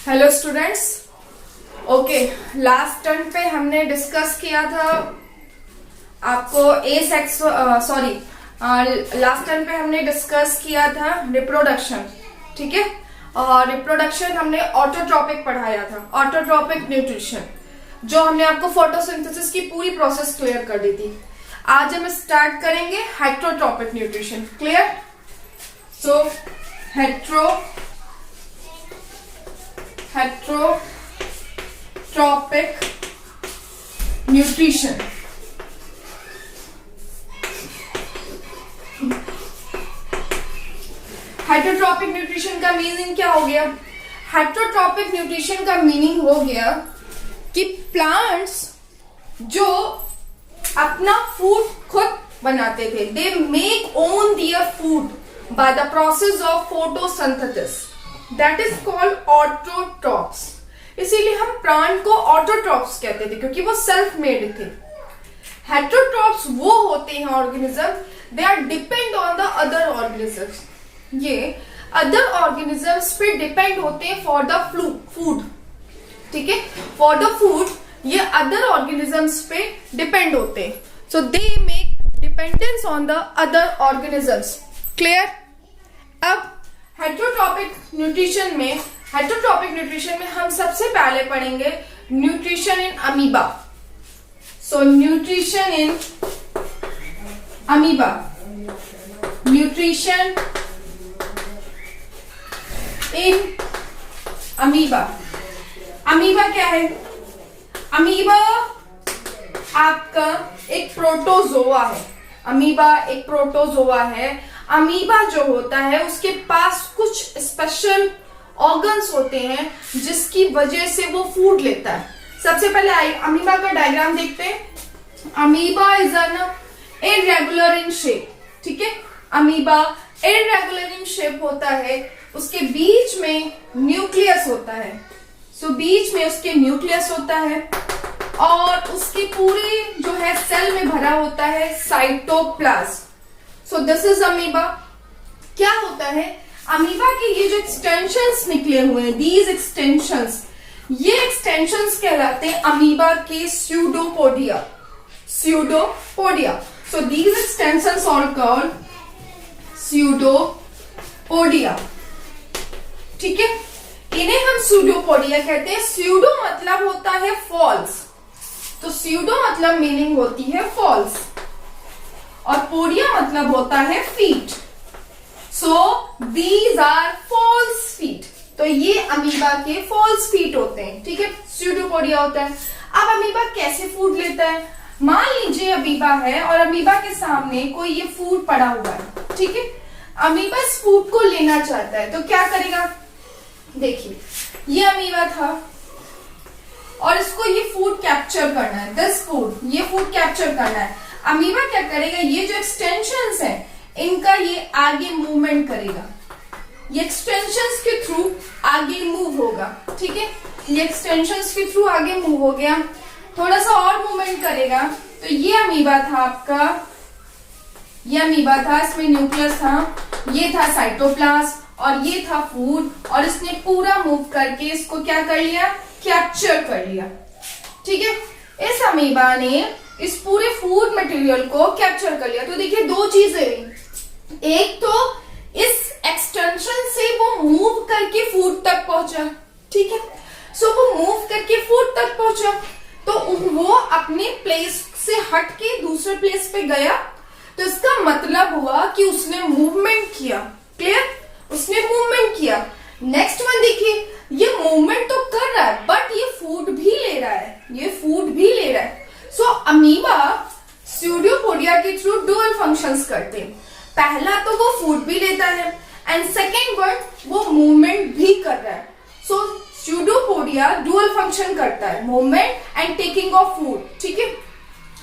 Hello students. Okay, last turn पे हमने discuss किया था आपको लास्ट टर्न पे हमने डिस्कस किया था रिप्रोडक्शन। ठीक है, और रिप्रोडक्शन हमने ऑटोट्रॉपिक पढ़ाया था, ऑटोट्रॉपिक न्यूट्रिशन, जो हमने आपको फोटोसिंथेसिस की पूरी प्रोसेस क्लियर कर दी थी। आज हम स्टार्ट करेंगे हेट्रोट्रॉपिक न्यूट्रिशन। क्लियर? सो हेट्रोट्रॉपिक न्यूट्रिशन। हेट्रोट्रॉपिक न्यूट्रिशन का मीनिंग क्या हो गया? हेट्रोट्रॉपिक न्यूट्रिशन का मीनिंग हो गया कि प्लांट्स जो अपना फूड खुद बनाते थे, they make own their food by the process of photosynthesis, that is called autotrophs. इसीलिए हम प्लांट को ऑटोट्रॉप्स कहते थे, क्योंकि वो सेल्फ मेड थे। हेट्रोट्रॉप्स वो होते हैं organism, they are depend on the other organisms. ये अदर ऑर्गेनिजम्स पे डिपेंड होते हैं फॉर द फूड। ठीक है, फॉर द फूड ये अदर ऑर्गेनिजम्स पे डिपेंड होते हैं, so they make dependence on the other organisms. Clear? अब हेट्रोट्रॉपिक न्यूट्रिशन में हम सबसे पहले पढ़ेंगे nutrition in amoeba. So nutrition in amoeba, nutrition in amoeba. Amoeba क्या है? अमीबा आपका एक प्रोटोजोआ है। अमीबा एक प्रोटोजोआ है। अमीबा जो होता है उसके पास कुछ स्पेशल ऑर्गन्स होते हैं जिसकी वजह से वो फूड लेता है। सबसे पहले अमीबा का डायग्राम देखते हैं। Amoeba is an irregular in shape. ठीक है, अमीबा इर्रेगुलर इन शेप होता है। उसके बीच में न्यूक्लियस होता है। सो बीच में उसके न्यूक्लियस होता है और उसकी पूरी जो है सेल में भरा होता है cytoplasm. So this is amoeba. क्या होता है? अमीबा के ये जो एक्सटेंशंस निकले हुए हैं, दीज एक्सटेंशंस, ये एक्सटेंशंस कहलाते हैं अमीबा के pseudopodia. Pseudopodia. So these extensions are called pseudopodia. ठीक है, इन्हें हम स्यूडोपोडिया कहते हैं। स्यूडो मतलब होता है फॉल्स, तो स्यूडो मतलब मीनिंग होती है फॉल्स, और पोडिया मतलब होता है feet. So these are false feet. तो ये अमीबा के फॉल्स फीट होते हैं। ठीक है, स्यूडोपोडिया होता है। अब अमीबा कैसे फूड लेता है? मान लीजिए अमीबा है और अमीबा के सामने कोई ये फूड पड़ा हुआ है। ठीक है, अमीबा इस फूड को लेना चाहता है, तो क्या करेगा? देखिए, ये अमीबा था और इसको ये फूड कैप्चर करना है। दिस फूड, ये फूड कैप्चर करना है। अमीबा क्या करेगा? ये जो एक्सटेंशंस है इनका ये आगे मूवमेंट करेगा। ये एक्सटेंशंस के थ्रू आगे मूव होगा। ठीक है, ये एक्सटेंशंस के थ्रू आगे मूव हो गया। थोड़ा सा और मूवमेंट करेगा तो ये अमीबा था आपका, ये अमीबा था, इसमें न्यूक्लियस था, ये था साइटोप्लाज्म और ये था फूड, और इसने पूरा मूव करके इसको क्या कर लिया? कैप्चर कर लिया। ठीक है, इस अमीबा ने इस पूरे फूड मटेरियल को कैप्चर कर लिया। तो देखिए दो चीजें हुई। एक तो इस एक्सटेंशन से वो मूव करके फूड तक पहुंचा। ठीक है, सो वो मूव करके फूड तक पहुंचा, तो वो अपने प्लेस से हट के दूसरे प्लेस पे गया, तो इसका मतलब हुआ कि उसने मूवमेंट किया। क्लियर? उसने मूवमेंट किया। नेक्स्ट वन देखिए, ये मूवमेंट तो कर रहा है बट ये फूड भी ले रहा है, ये फूड भी ले रहा है। सो अमीबा स्यूडोपोडिया के थ्रू डुअल फंक्शंस करते हैं। पहला तो वो फूड भी लेता है एंड सेकेंड वन वो मूवमेंट भी कर रहा है। सो स्यूडोपोडिया डुअल फंक्शन करता है, movement and taking of food. ठीक है,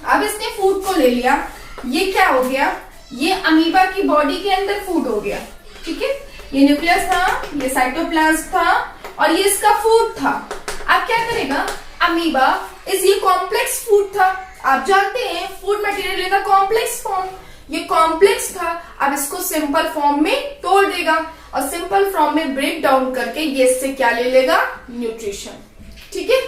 अब इसने फूड को ले लिया। ये क्या हो गया? ये अमीबा की बॉडी के अंदर फूड हो गया। ठीक है, ये न्यूक्लियस था, ये साइटोप्लाज्म था और ये इसका फूड था। अब क्या करेगा अमीबा? ये कॉम्प्लेक्स फूड था। आप जानते हैं फूड मटेरियल का कॉम्प्लेक्स फॉर्म, ये कॉम्प्लेक्स था। अब इसको सिंपल फॉर्म में तोड़ देगा। और सिंपल फॉर्म में ब्रेक डाउन करके ये इससे क्या ले लेगा, न्यूट्रिशन। ठीक है,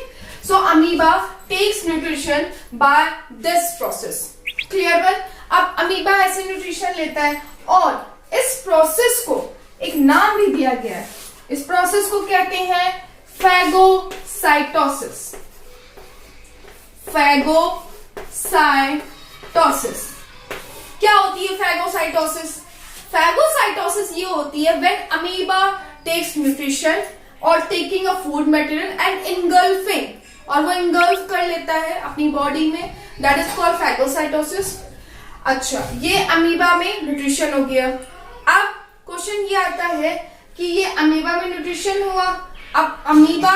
so amoeba takes nutrition by this process. Clear well? अब अमीबा ऐसे न्यूट्रिशन लेता है और इस प्रोसेस को एक नाम भी दिया गया है। इस प्रोसेस को कहते हैं फैगोसाइटोसिस। फैगोसाइटोसिस क्या होती है? फैगोसाइटोसिस, फैगोसाइटोसिस ये होती है व्हेन अमीबा टेक्स न्यूट्रिशन और taking a food material and engulfing, और वो इनगल्फ कर लेता है अपनी बॉडी में, दैट इज कॉल्ड फैगोसाइटोसिस। अच्छा, ये अमीबा में न्यूट्रिशन हो गया। अब क्वेश्चन ये आता है कि ये अमीबा में न्यूट्रिशन हुआ, अब अमीबा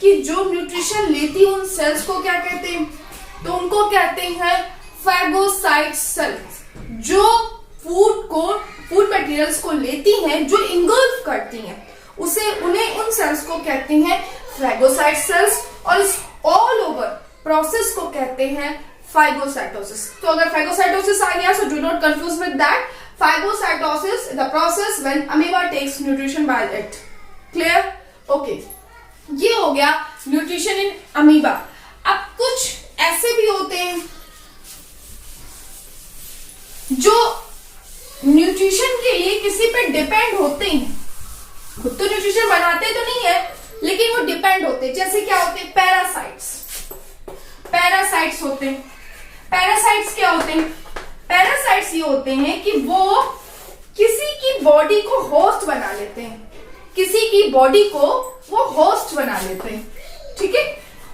की जो न्यूट्रिशन लेती है उन सेल्स को क्या कहते हैं? तो उनको कहते हैं फैगोसाइट सेल्स। जो फूड मटेरियल्स को लेती हैं, जो इंगल्फ करती हैं, उन सेल्स को कहते हैं फैगोसाइट सेल्स, और इस ऑल ओवर प्रोसेस को कहते हैं फाइगोसाइटोसिस। तो अगर फाइगोसाइटोसिस आ गया, so do not confuse with that. Phagocytosis the process when amoeba takes nutrition by it. Clear? Okay, ये हो गया न्यूट्रिशन इन अमीबा। अब कुछ ऐसे भी होते हैं जो न्यूट्रिशन के लिए किसी पे डिपेंड होते हैं, खुद तो न्यूट्रिशन बनाते तो नहीं है, लेकिन वो डिपेंड होते हैं। जैसे क्या होते हैं? पैरासाइट्स। पैरासाइट्स होते हैं। पैरासाइट्स क्या होते हैं? पैरासाइट्स ये होते हैं कि वो किसी की बॉडी को होस्ट बना लेते हैं, किसी की बॉडी को वो होस्ट बना लेते हैं। ठीक है,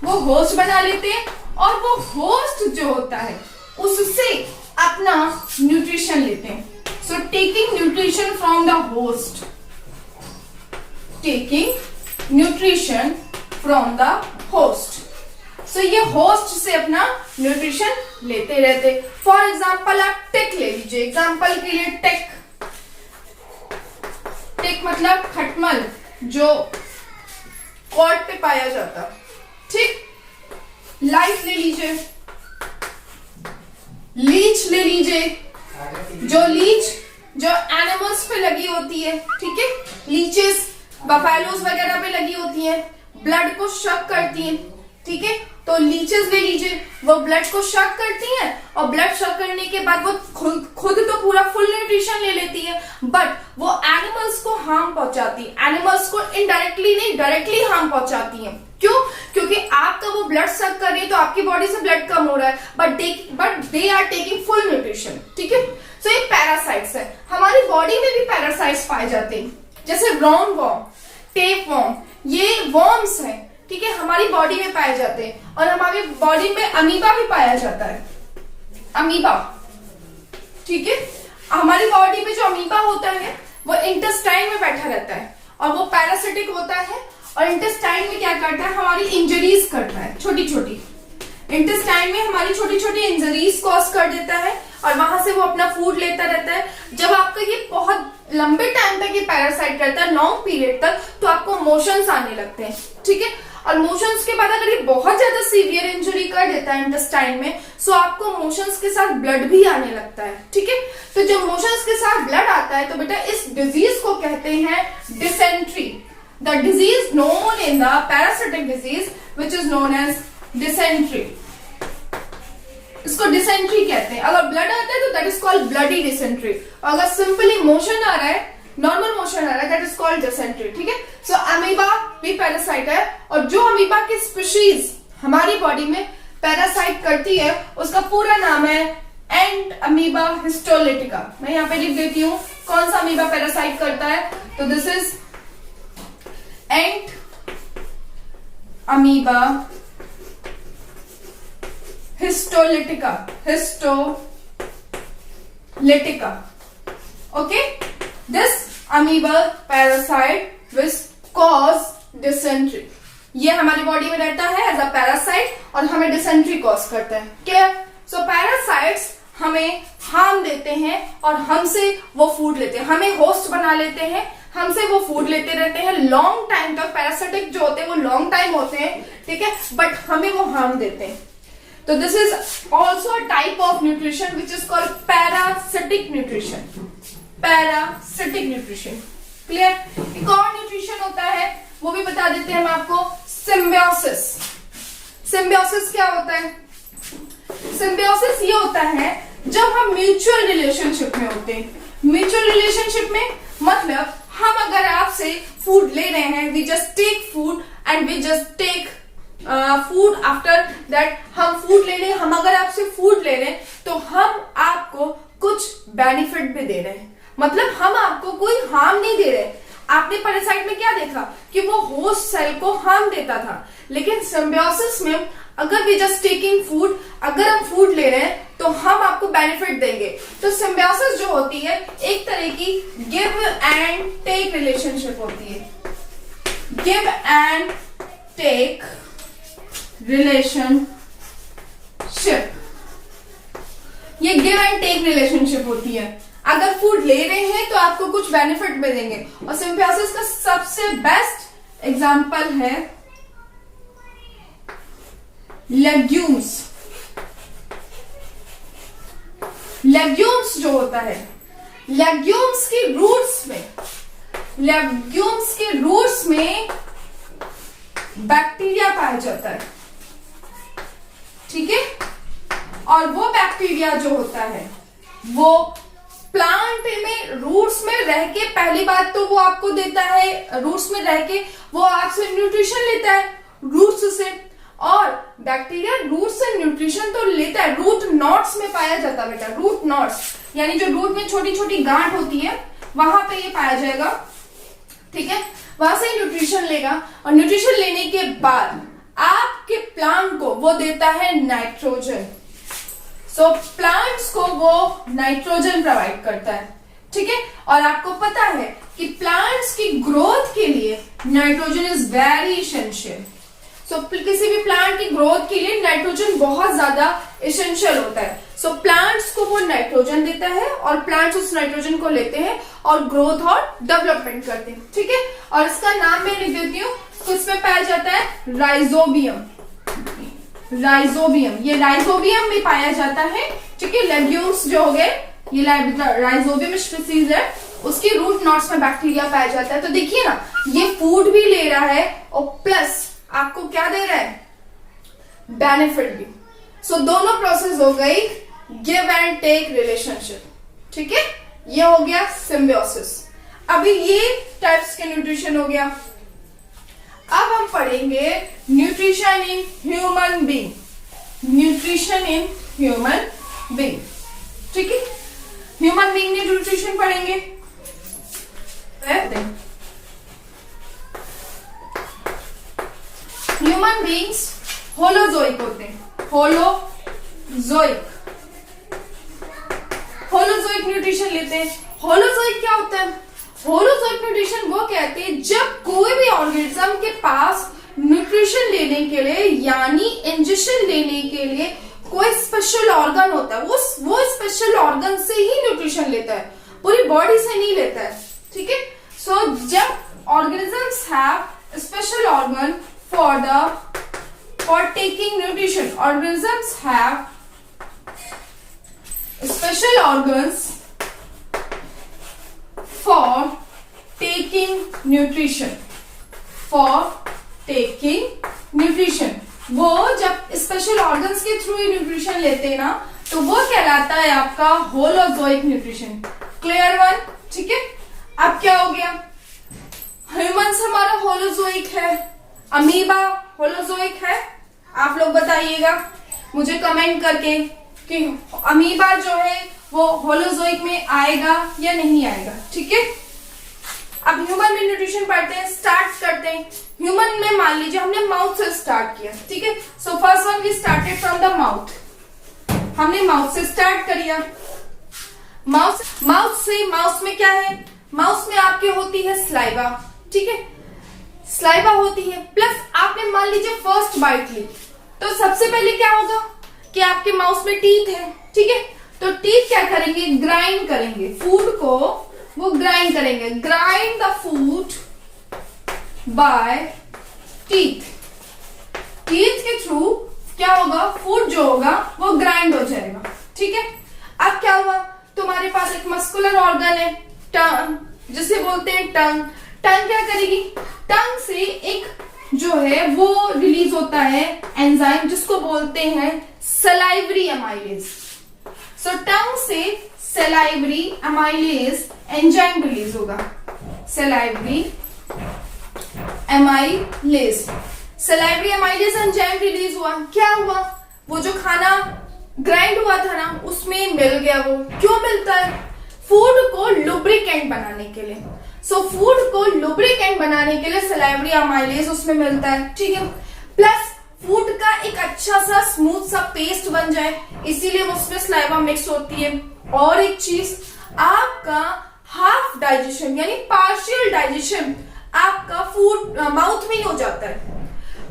वो होस्ट बना लेते हैं और वो होस्ट जो होता है उससे अपना न्यूट्रिशन लेते हैं। So taking nutrition from the host, taking nutrition from the host. So ये होस्ट से अपना न्यूट्रिशन लेते रहते। फॉर एग्जाम्पल आप टिक ले लीजिए, एग्जाम्पल के लिए टिक। टिक मतलब खटमल जो कॉर्ड पे पाया जाता। ठीक, लाइट ले लीजिए, लीच ले लीजिए, जो लीच जो एनिमल्स पे लगी होती है। ठीक है, लीचेस बफेलोज वगैरह पे लगी होती है, ब्लड को शक करती हैं। ठीक है, तो लीचेस ले लीजिए, वो ब्लड को शक करती हैं और ब्लड शक करने के बाद वो खुद तो पूरा फुल न्यूट्रिशन ले लेती है, बट वो एनिमल्स को हार्म पहुंचाती है। एनिमल्स को इनडायरेक्टली नहीं, डायरेक्टली हार्म पहुंचाती है। क्यों? क्योंकि आपका वो ब्लड सक कर रही है तो आपकी बॉडी से ब्लड कम हो रहा है, but they are taking full nutrition. ठीक है, सो ये पैरासाइट्स है। हमारी बॉडी में भी पैरासाइट्स पाए जाते हैं, जैसे राउंड वॉर्म, टेप वॉर्म, ये वॉर्म्स हैं। ठीक है, हमारी बॉडी में पाए जाते हैं, और हमारी बॉडी में अमीबा भी पाया जाता है। अमीबा, ठीक है, हमारी बॉडी में जो अमीबा होता है वो इंटेस्टाइन में बैठा रहता है, और वो पैरासिटिक होता है, और इंटेस्टाइन में क्या करता है? हमारी इंजरीज करता है, छोटी छोटी। इंटेस्टाइन में हमारी छोटी छोटी इंजरीज कॉज कर देता है, और वहां से वो अपना फूड लेता रहता है। जब आपका ये बहुत लंबे टाइम तक ये पैरासाइट करता है, लॉन्ग पीरियड तक, तो आपको मोशंस आने लगते हैं। ठीक है, और मोशंस के बाद अगर ये बहुत ज्यादा सीवियर इंजरी कर देता है इंटेस्टाइन में, सो आपको मोशंस के साथ ब्लड भी आने लगता है। ठीक है, तो जब मोशंस के साथ ब्लड आता है तो बेटा इस डिजीज को कहते हैं dysentery. The disease known in the parasitic disease which is known as dysentery. इसको डिसेंट्री कहते हैं। अगर ब्लड आता है तो that is called bloody dysentery, और अगर सिंपली मोशन आ रहा है, नॉर्मल मोशन आ रहा है, दैट इज कॉल्ड डिसेंट्री। ठीक है, सो अमीबा भी पैरासाइट है, और जो अमीबा की स्पीशीज हमारी बॉडी में पैरासाइट करती है उसका पूरा नाम है एंट अमीबा हिस्टोलिटिका। मैं यहाँ पे लिख देती हूँ कौन सा अमीबा पैरासाइट करता है। तो this is ant amoeba histolytica. Histolytica, okay. This amoeba parasite which cause dysentery. ये हमारी बॉडी में रहता है एज अ पैरासाइट और हमें डिसेंट्री कॉज करता है। क्लियर? सो पैरासाइट्स हमें हार्म देते हैं और हमसे वो फूड लेते हैं, हमें होस्ट बना लेते हैं, हमसे वो फूड लेते रहते हैं लॉन्ग टाइम तक। पैरासिटिक जो होते हैं वो लॉन्ग टाइम होते हैं, ठीक है, बट हमें वो हार्म देते हैं। तो this is also a type of nutrition which is called parasitic nutrition. Parasitic nutrition, clear. एक और न्यूट्रिशन होता है, वो भी बता देते हैं हम आपको, सिम्बियोसिस। सिम्बियोसिस क्या होता है? सिम्बियोसिस ये होता है जब हम म्यूचुअल रिलेशनशिप में होते हैं। म्यूचुअल रिलेशनशिप में मतलब हम अगर आपसे फूड ले रहे हैं, we just take food and we just take food, after that हम फूड ले रहे हैं, हम अगर आपसे फूड ले रहे हैं तो हम आपको कुछ बेनिफिट भी दे रहे हैं, मतलब हम आपको कोई हार्म नहीं दे रहे। आपने पैरासाइट में क्या देखा कि वो होस्ट सेल को हार्म देता था, लेकिन सिम्बियोसिस में अगर वी जस्ट टेकिंग फूड, अगर हम फूड ले रहे हैं तो हम आपको बेनिफिट देंगे। तो सिम्बियोसिस जो होती है एक तरह की गिव एंड टेक रिलेशनशिप होती है। गिव एंड टेक रिलेशनशिप, ये गिव एंड टेक रिलेशनशिप होती है। अगर फूड ले रहे हैं तो आपको कुछ बेनिफिट भी देंगे। और सिम्बियोसिस का सबसे बेस्ट एग्जांपल है लेग्यूम्स। लेग्यूम्स जो होता है, लेग्यूम्स की रूट्स में बैक्टीरिया पाया जाता है, ठीक है। और वो बैक्टीरिया जो होता है वो प्लांट में रूट्स में रह के, पहली बात तो वो आपको देता है, रूट्स में रह के वो आपसे न्यूट्रिशन लेता है रूट्स से। और बैक्टीरिया रूट से न्यूट्रिशन तो लेता है, रूट नॉट्स में पाया जाता है बेटा। रूट नॉट्स यानी जो रूट में छोटी छोटी गांठ होती है वहां पे ये पाया जाएगा, ठीक है। वहां से न्यूट्रिशन लेगा और न्यूट्रिशन लेने के बाद आपके प्लांट को वो देता है नाइट्रोजन। सो प्लांट्स को वो नाइट्रोजन प्रोवाइड करता है, ठीक है। और आपको पता है कि प्लांट्स की ग्रोथ के लिए नाइट्रोजन इज वेरी इसेंशियल। सो किसी भी प्लांट की ग्रोथ के लिए नाइट्रोजन बहुत ज्यादा इसेंशियल होता है। सो प्लांट्स को वो नाइट्रोजन देता है और प्लांट्स उस नाइट्रोजन को लेते हैं और ग्रोथ और डेवलपमेंट करते हैं, ठीक है। और इसका नाम मैं लिख देती हूँ, तो इसमें पाया जाता है राइजोबियम। राइजोबियम, ये राइजोबियम में पाया जाता है, ठीक है। लेग्यूम्स जो हो गए, ये राइजोबियम स्पीसीज है, उसकी रूट नॉट्स में बैक्टीरिया पाया जाता है। तो देखिए ना, ये फूड भी ले रहा है और प्लस आपको क्या दे रहा है, बेनिफिट भी। सो दोनों प्रोसेस हो गई गिव एंड टेक रिलेशनशिप, ठीक है। ये हो गया सिम्बियोसिस। अभी ये टाइप्स के न्यूट्रिशन हो गया। अब हम पढ़ेंगे nutrition in human being. Nutrition in human being, ठीक है। ह्यूमन बीइंग में न्यूट्रिशन पढ़ेंगे। ह्यूमन बीइंग्स होलोजोइक होते हैं। होलोजोइक न्यूट्रिशन लेते हैं। होलोजोइक क्या होता है? होलोजोइक न्यूट्रिशन वो कहते हैं जब कोई भी ऑर्गेनिज्म के पास न्यूट्रिशन लेने के लिए यानी इंजेक्शन लेने के लिए कोई स्पेशल ऑर्गन होता है, वो स्पेशल ऑर्गन से ही न्यूट्रिशन लेता है, पूरी बॉडी से नहीं लेता है, ठीक है। सो जब organisms have special organ for taking nutrition, organisms have special organs for taking nutrition, वो जब स्पेशल ऑर्गन्स के थ्रू ही न्यूट्रिशन लेते हैं ना, तो वो कहलाता है आपका होलोजोइक न्यूट्रिशन। क्लियर वन, ठीक है। अब क्या हो गया, ह्यूमंस हमारा होलोजोइक है, अमीबा होलोजोइक है। आप लोग बताइएगा मुझे कमेंट करके कि अमीबा जो है वो होलोजोइक में आएगा या नहीं आएगा, ठीक है। अब ह्यूमन में न्यूट्रिशन पढ़ते हैं, स्टार्ट करते हैं। ह्यूमन में मान लीजिए हमने माउथ से स्टार्ट किया, ठीक है। So first one we started from the mouth. हमने माउथ से स्टार्ट किया। माउथ में क्या है, माउथ में आपके होती है स्लाइवा, ठीक है। स्लाइवा होती है, प्लस आपने मान लीजिए फर्स्ट बाइट ली, तो सबसे पहले क्या होगा कि आपके माउथ में टीथ है, ठीक है। तो टीथ क्या करेंगे, ग्राइंड करेंगे फूड को, वो ग्राइंड करेंगे, grind the food by teeth. Teeth के थ्रू क्या होगा, फूड जो होगा वो ग्राइंड हो जाएगा, ठीक है। अब क्या हुआ, तुम्हारे पास एक मस्कुलर ऑर्गन है, जिसे बोलते हैं टंग। टंग क्या करेगी, टंग से एक जो है वो रिलीज होता है एंजाइम जिसको बोलते हैं सलाइवरी एमाइलेज। सो टंग से सलाइवरी एमाइलेज एंजाइम रिलीज होगा, salivary amylase. Salivary amylase enzyme release हुआ, क्या हुआ, वो जो खाना ग्राइंड हुआ था ना उसमें मिल गया। वो क्यों मिलता है, फूड को लुब्रिकेंट बनाने के लिए। सो फूड को लुब्रिकेंट बनाने के लिए सलाइवरी एमाइलेज उसमें मिलता है, ठीक है। प्लस फूड का एक अच्छा सा स्मूथ सा पेस्ट बन जाए, इसीलिए उसमें सलाइवा मिक्स होती है। और एक चीज, आपका हाफ डाइजेशन यानी पार्शियल डाइजेशन आपका फूड माउथ में ही हो जाता है।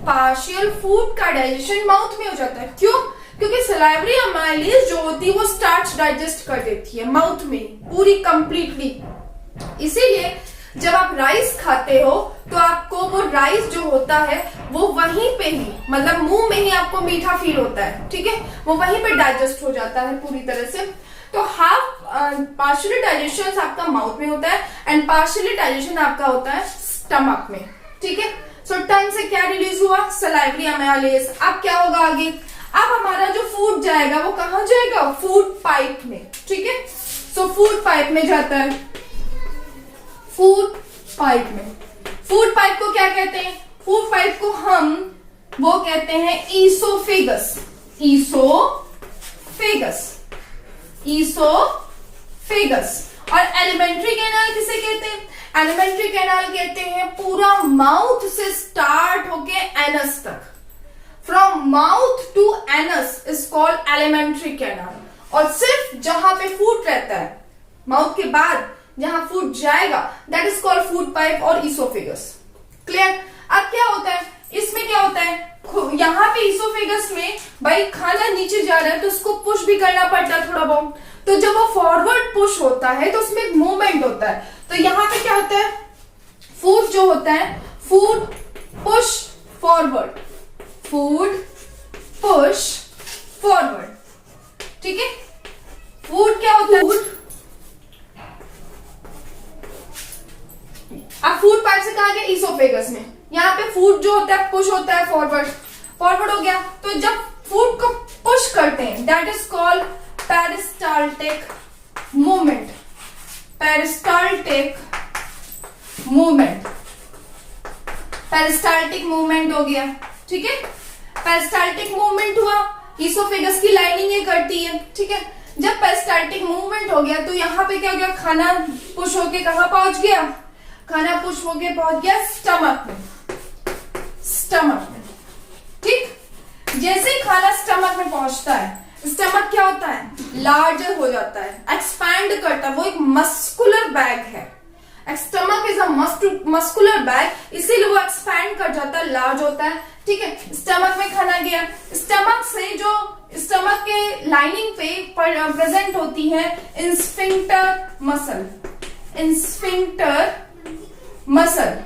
पार्शियल फूड का डाइजेशन माउथ में हो जाता है, क्यों, क्योंकि सलाइवरी एमाइलेज जो होती है वो स्टार्च डाइजेस्ट कर देती है माउथ में पूरी कंप्लीटली। इसीलिए जब आप राइस खाते हो तो आपको वो राइस जो होता है वो वहीं पे ही, मतलब मुंह में ही आपको मीठा फील होता है, ठीक है, वो वहीं पे डाइजेस्ट हो जाता है पूरी तरह से। तो हाफ पार्शियली डाइजेशन आपका माउथ में होता है एंड पार्शियली डाइजेशन आपका होता है स्टमक में, ठीक है। सो टंग से क्या रिलीज हुआ, सलाइवरी एमाइलेज। अब क्या होगा आगे, अब हमारा जो फूड जाएगा वो कहां जाएगा, फूड पाइप में, ठीक है। सो फूड पाइप में जाता है, फूड पाइप में। फूड पाइप को क्या कहते हैं, फूड पाइप को हम वो कहते हैं ईसोफेगस, ईसोफेगस, ईसोफेगस। और एलिमेंट्री कैनाल किसे कहते हैं, एलिमेंट्री कैनाल कहते हैं पूरा माउथ से स्टार्ट होके एनस तक, from mouth to anus is called alimentary canal. और सिर्फ जहां पे फूड रहता है माउथ के बाद जहां फूड जाएगा that is called food pipe और ईसोफेगस। क्लियर। अब क्या होता है, इसमें क्या होता है, यहाँ पे ईसोफेगस में भाई खाना नीचे जा रहा है तो उसको पुश भी करना पड़ता है थोड़ा बहुत। तो जब वो फॉरवर्ड पुश होता है तो उसमें एक मूवमेंट होता है। तो यहाँ पे क्या होता है, फूड जो होता है, food push forward, food push forward, ठीक है। फूड क्या होता है, फूड, अब फूड पाइप से कहा गया ईसोफेगस में, यहाँ पे फूड जो होता है पुश होता है फॉरवर्ड, फॉरवर्ड हो गया। तो जब फूड को पुश करते हैं that is called peristaltic movement, peristaltic movement, peristaltic movement हो गया, ठीक है। पेरिस्टाल्टिक मूवमेंट हुआ, ईसोफेगस की लाइनिंग ये करती है, ठीक है। जब पेरिस्टाल्टिक मूवमेंट हो गया तो यहाँ पे क्या हो गया, खाना पुश होके कहां पहुंच गया, खाना पुश होके पहुंच गया स्टमक में, स्टमक में, ठीक। जैसे ही खाना स्टमक में पहुंचता है, स्टमक क्या होता है, लार्जर हो जाता है, एक्सपैंड करता है, वो एक मस्कुलर बैग है। Stomach is a muscular bag, इसीलिए वो एक्सपैंड कर जाता है, लार्ज होता है, ठीक है। स्टमक में खाना गया, स्टमक से जो स्टमक के लाइनिंग पे प्रेजेंट होती है इंस्फिंक्टर मसल, इंस्फिंक्टर मसल,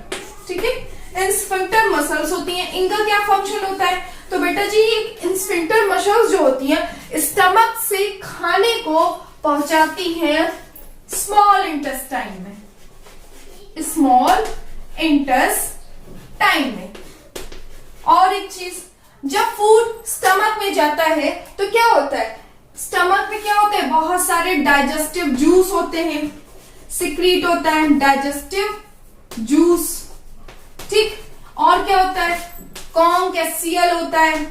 ठीक है। इंस्फिंक्टर मसल्स होती हैं, इनका क्या फंक्शन होता है, तो बेटा जी इंस्फिंक्टर मसल्स जो होती हैं स्टमक से खाने को पहुंचाती हैं स्मॉल इंटेस्टाइन में, स्मॉल इंटेस्टाइन में। और एक चीज, जब फूड स्टमक में जाता है तो क्या होता है, स्टमक में क्या होता है, बहुत सारे डाइजेस्टिव जूस होते हैं, सिक्रीट होता है डाइजेस्टिव जूस, ठीक। और क्या होता है, कॉन्कैसियल होता है,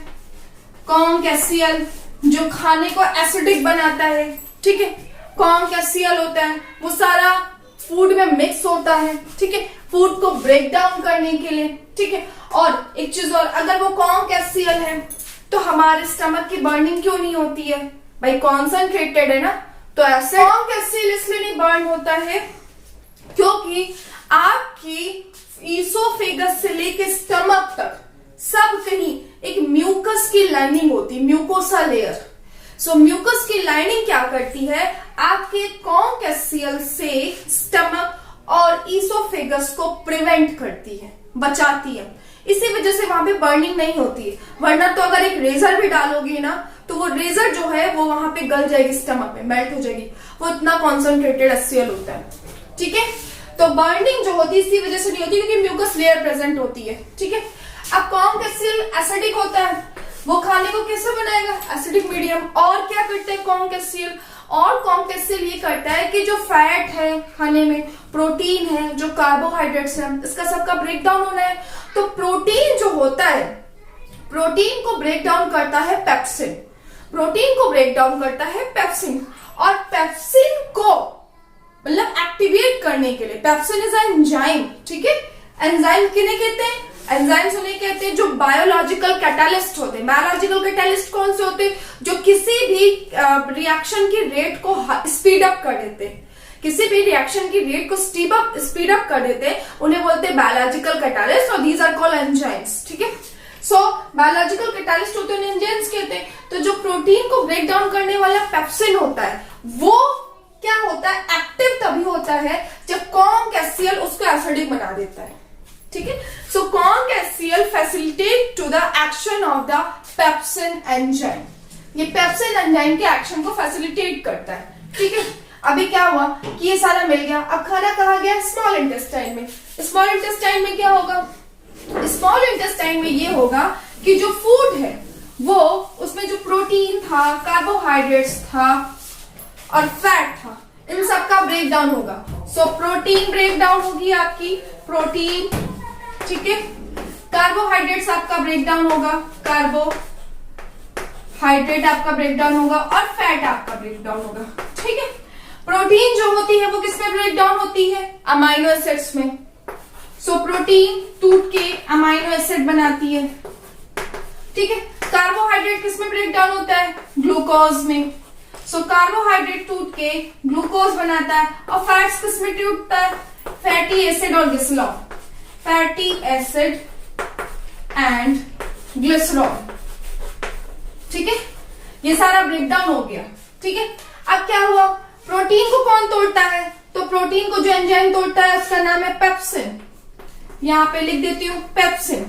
कॉन्कैसियल जो खाने को एसिडिक बनाता है, ठीक है। कॉन्कैसियल होता है, वो सारा फूड में मिक्स होता है, ठीक है, फूड को ब्रेक डाउन करने के लिए, ठीक है। और एक चीज और, अगर वो कॉन्कैसियल है तो हमारे स्टमक की बर्निंग क्यों नहीं होती है, भाई कॉन्सेंट्रेटेड है ना, तो ऐसे कॉन्कैसियल इसलिए नहीं बर्न होता है क्योंकि आपकी ईसोफेगस से लेके स्टमक तक सब कहीं एक म्यूकस की लाइनिंग होती है, म्यूकोसा लेयर। सो म्यूकस की लाइनिंग क्या करती है, आपके कॉन्कैसियल से स्टमक और ईसोफेगस को प्रिवेंट करती है, बचाती है। इसी वजह से वहां पे बर्निंग नहीं होती है, वरना तो अगर एक रेजर भी डालोगे ना तो वो रेजर जो है वो वहां पे गल जाएगी, स्टमक में मेल्ट हो जाएगी, वो इतना कॉन्सेंट्रेटेड एचसीएल होता है, ठीक है। तो बर्निंग जो होती है इसी वजह से नहीं होती क्योंकि म्यूकस लेयर प्रेजेंट होती है, ठीक है। अब कॉन्केसिल एसिडिक होता है, वो खाने को कैसे बनाएगा, एसिडिक मीडियम। और क्या करता है कॉन्केसिल, और कॉन्केसिल ये करता है कि जो फैट है खाने में, प्रोटीन है, जो कार्बोहाइड्रेट्स है, इसका सबका ब्रेक डाउन होना है। तो प्रोटीन जो होता है, प्रोटीन को ब्रेक डाउन करता है पेप्सिन, प्रोटीन को ब्रेक डाउन करता है पेप्सिन। और पेप्सिन को मतलब एक्टिवेट करने के लिए, पेप्सिन इज एंजाइम, ठीक है। एंजाइम किन्हें कहते हैं, एंजाइम्स उन्हें कहते हैं जो बायोलॉजिकल कैटालिस्ट होते हैं। बायोलॉजिकल कैटालिस्ट कौन से होते हैं, जो किसी भी रिएक्शन की रेट को स्पीड अप कर देते हैं, किसी भी रिएक्शन की रेट को स्पीड अप कर देते हैं, उन्हें बोलते हैं बायोलॉजिकल कैटालिस्ट, और दीज आर कॉल्ड एंजाइम्स, ठीक है। सो बायोलॉजिकल कैटालिस्ट होते हैं एंजाइम्स कहते हैं। तो जो प्रोटीन को ब्रेक डाउन करने वाला पेप्सिन होता है, वो क्या होता है, एक्टिव तभी होता है जब कॉन्केसियल उसको एसिडिक बना देता है, ठीक है। सो कॉन्केसियल facilitate to the action of the pepsin enzyme, ये पेप्सिन एंजाइम के एक्शन को फैसिलिटेट करता है, ठीक है। अभी क्या हुआ कि ये सारा मिल गया, अब खाना कहाँ गया, स्मॉल इंटेस्टाइन में। स्मॉल इंटेस्टाइन में क्या होगा, स्मॉल इंटेस्टाइन में ये होगा कि जो फूड है वो, उसमें जो प्रोटीन था, कार्बोहाइड्रेट्स था और फैट था, इन सबका ब्रेक डाउन होगा। सो प्रोटीन ब्रेक डाउन होगी आपकी, प्रोटीन, ठीक है। कार्बोहाइड्रेट्स आपका ब्रेक डाउन होगा, कार्बोहाइड्रेट आपका ब्रेक डाउन होगा, और फैट आपका ब्रेक डाउन होगा, ठीक है। प्रोटीन जो होती है वो किसमें ब्रेक डाउन होती है, अमाइनो एसिड्स में। सो प्रोटीन टूट के अमाइनो एसिड बनाती है, ठीक है। कार्बोहाइड्रेट किसमें ब्रेक डाउन होता है, ग्लूकोज में। सो कार्बोहाइड्रेट टूट के ग्लूकोज बनाता है। और फैट्स किसमें टूटता है, फैटी एसिड और glycerol, fatty acid and glycerol, ठीक है। ये सारा ब्रेक डाउन हो गया, ठीक है। अब क्या हुआ, प्रोटीन को कौन तोड़ता है, तो प्रोटीन को जो एंजाइम तोड़ता है उसका नाम है पेप्सिन, यहां पे लिख देती हूं पेप्सिन।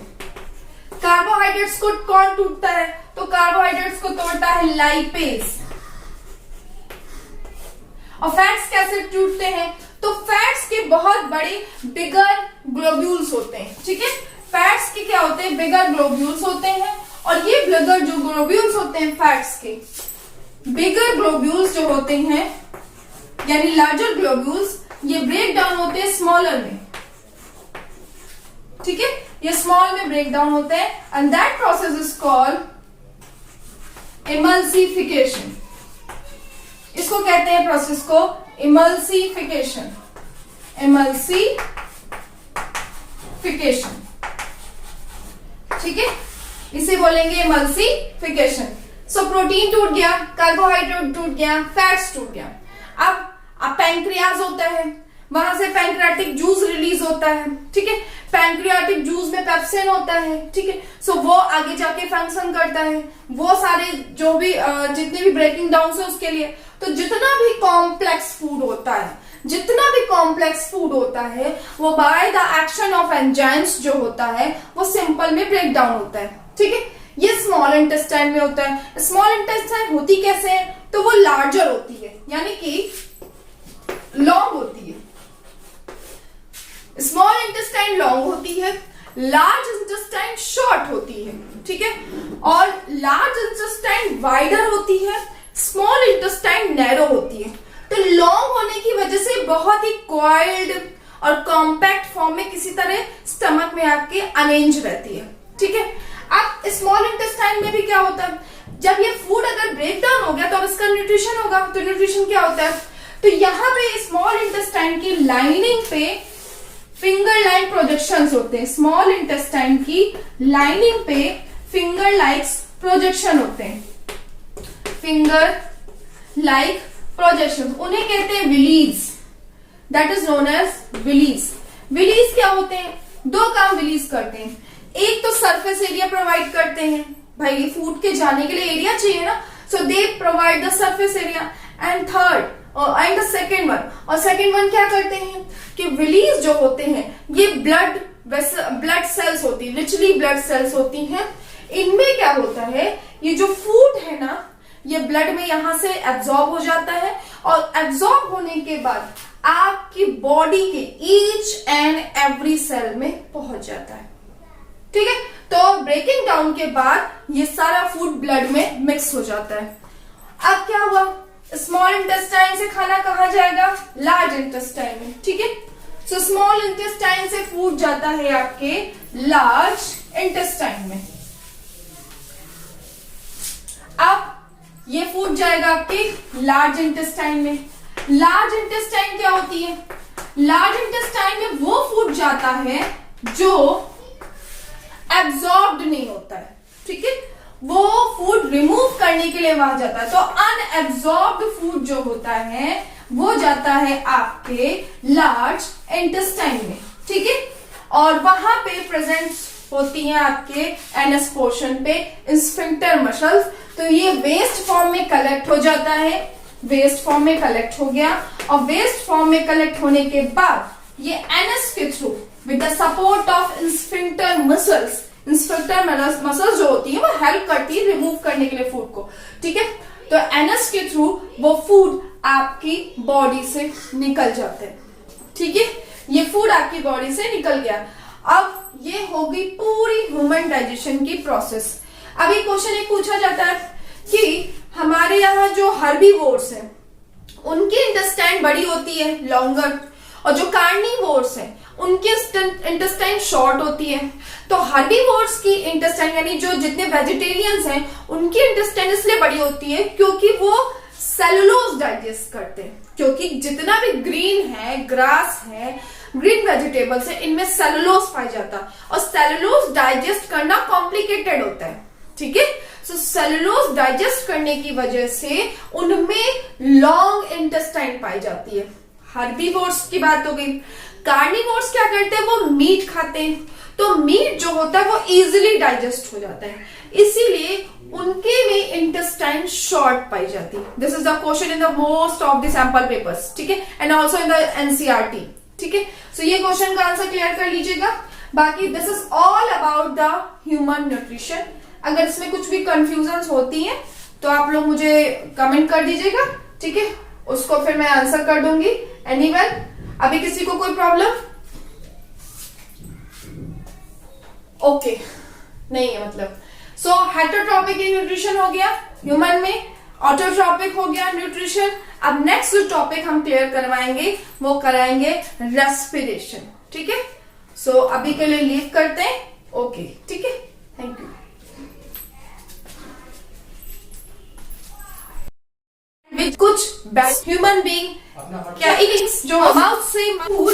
कार्बोहाइड्रेट्स को कौन टूटता है, तो कार्बोहाइड्रेट्स को तोड़ता है लाइपेज। और फैट्स कैसे टूटते हैं, तो फैट्स के बहुत बड़े बिगर ग्लोब्यूल्स होते हैं, ठीक है। फैट्स के क्या होते हैं, बिगर ग्लोब्यूल्स होते हैं। और ये बिगर जो ग्लोब्यूल्स होते हैं, फैट्स के बिगर ग्लोब्यूल्स जो होते हैं, यानी लार्जर ग्लोब्यूल्स, ये ब्रेक डाउन होते हैं स्मॉलर में, ठीक है। ये स्मॉल में ब्रेक डाउन होते हैं, and that process is called emulsification. इसको कहते हैं प्रोसेस को इमल्सिफिकेशन, इमल्सिफिकेशन, ठीक है। इसे बोलेंगे इमल्सिफिकेशन। सो प्रोटीन टूट गया, कार्बोहाइड्रेट टूट गया, फैट्स टूट गया। अब पैंक्रियाज होता है, वहां से पैंक्रियाटिक जूस रिलीज होता है, ठीक है। पैंक्रियाटिक जूस में पेप्सिन होता है, ठीक है। सो वो आगे जाके फंक्शन करता है, वो सारे जो भी जितने भी ब्रेकिंग डाउन है उसके लिए। तो जितना भी कॉम्प्लेक्स फूड होता है, जितना भी कॉम्प्लेक्स फूड होता है, वो by the action of enzymes जो होता है वो सिंपल में ब्रेक डाउन होता है, ठीक है। ये स्मॉल इंटेस्टाइन में होता है। स्मॉल इंटेस्टाइन होती कैसे है, तो वो लार्जर होती है, यानी कि लॉन्ग होती है। स्मॉल इंटेस्टाइन लॉन्ग होती है, लार्ज इंटेस्टाइन शॉर्ट होती है, ठीक है। और लार्ज इंटेस्टाइन वाइडर होती है, स्मॉल इंटेस्टाइन नैरो होती है। तो लॉन्ग होने की वजह से बहुत ही कॉइल्ड और कॉम्पैक्ट फॉर्म में किसी तरह स्टमक में आके अरेंज रहती है, ठीक है। अब स्मॉल इंटेस्टाइन में भी क्या होता है, जब ये फूड अगर ब्रेक डाउन हो गया तो अब इसका न्यूट्रिशन होगा। तो न्यूट्रिशन क्या होता है, तो यहाँ पे स्मॉल इंटेस्टाइन की लाइनिंग पे फिंगर लाइक प्रोजेक्शंस होते हैं। स्मॉल इंटेस्टाइन की लाइनिंग पे फिंगर लाइक प्रोजेक्शन होते हैं, फिंगर लाइक प्रोजेक्शन, उन्हें कहते हैं villi, that is known as villi. Villi क्या होते हैं, दो काम विलीज करते हैं। एक तो सरफेस एरिया प्रोवाइड करते हैं, भाई फूड के जाने के लिए एरिया चाहिए ना, so they provide the surface area. And third and the second one, और सेकेंड वन क्या करते हैं कि विलीज जो होते हैं ये ब्लड सेल्स होती है, लिटरली ब्लड सेल्स होती हैं। इनमें क्या होता है, ये जो फूड है ना, ये ब्लड में यहां से एब्जॉर्ब हो जाता है, और एब्जॉर्ब होने के बाद आपकी बॉडी के ईच एंड एवरी सेल में पहुंच जाता है। ठीक है, तो ब्रेकिंग डाउन के बाद ये सारा फूड ब्लड में मिक्स हो जाता है। अब क्या हुआ, स्मॉल इंटेस्टाइन से खाना कहाँ जाएगा, लार्ज इंटेस्टाइन में। ठीक है, सो स्मॉल इंटेस्टाइन से फूड जाता है आपके लार्ज इंटेस्टाइन में। अब ये फूड जाएगा आपके लार्ज इंटेस्टाइन में। लार्ज इंटेस्टाइन क्या होती है, लार्ज इंटेस्टाइन में वो फूड जाता है जो एब्जॉर्ब्ड नहीं होता है। ठीक है, वो फूड रिमूव करने के लिए वहां जाता है। तो अनएब्जॉर्ब्ड फूड जो होता है वो जाता है आपके लार्ज इंटेस्टाइन में। ठीक है, और वहां पे प्रेजेंट होती हैं आपके एनस पोर्शन पे स्फिंक्टर मसल्स। तो ये वेस्ट फॉर्म में कलेक्ट हो जाता है, वेस्ट फॉर्म में कलेक्ट हो गया, और वेस्ट फॉर्म में कलेक्ट होने के बाद ये एनस के through with the support of sphincter muscles, sphincter muscles जो होती है वो हेल्प करती है रिमूव करने के लिए फूड को। ठीक है, तो एनस के थ्रू वो फूड आपकी बॉडी से निकल जाते हैं। ठीक है, ये फूड आपकी बॉडी से निकल गया। अब ये होगी पूरी ह्यूमन डाइजेशन की प्रोसेस। अभी क्वेश्चन एक पूछा जाता है कि हमारे यहाँ जो हर्बीवोर्स हैं उनकी इंटेस्टाइन बड़ी होती है, लॉन्गर, और जो कार्निवोर्स हैं उनकी इंटेस्टाइन शॉर्ट होती है। तो हर्बीवोर्स की इंटेस्टाइन यानी जो जितने वेजिटेरियंस हैं उनकी इंटेस्टाइन इसलिए बड़ी होती है क्योंकि वो सेलुलोज डाइजेस्ट करते हैं। क्योंकि जितना भी ग्रीन है, ग्रास है, ग्रीन वेजिटेबल्स है, इनमें सेलुलोज पाया जाता है, और सेलुलोज डाइजेस्ट करना कॉम्प्लिकेटेड होता है। ठीक है, सो सेलुलोज डाइजेस्ट करने की वजह से उनमें लॉन्ग इंटेस्टाइन पाई जाती है। हर्बीवोर्स की बात हो गई। कार्निवोर्स क्या करते हैं, वो मीट खाते हैं, तो मीट जो होता है वो इजीली डाइजेस्ट हो जाता है, इसीलिए उनके में इंटेस्टाइन शॉर्ट पाई जाती है। This is the question in the most of the sample papers. ठीक है, and also in the NCERT. ठीक है, सो ये क्वेश्चन का आंसर क्लियर कर लीजिएगा। बाकी this is all about the human nutrition. अगर इसमें कुछ भी कंफ्यूजन होती है तो आप लोग मुझे कमेंट कर दीजिएगा। ठीक है, उसको फिर मैं आंसर कर दूंगी। एनीवन, अभी किसी को कोई प्रॉब्लम? ओके, नहीं है मतलब। सो हेटरोट्रॉपिक न्यूट्रिशन हो गया ह्यूमन में, ऑटोट्रॉपिक हो गया न्यूट्रिशन। अब नेक्स्ट जो टॉपिक हम क्लियर करवाएंगे वो कराएंगे रेस्पिरेशन। ठीक है, सो अभी के लिए लीव करते हैं। ओके, ठीक है, थैंक यू। विद कुछ ह्यूमन बीइंग क्या जो माउथ से फूड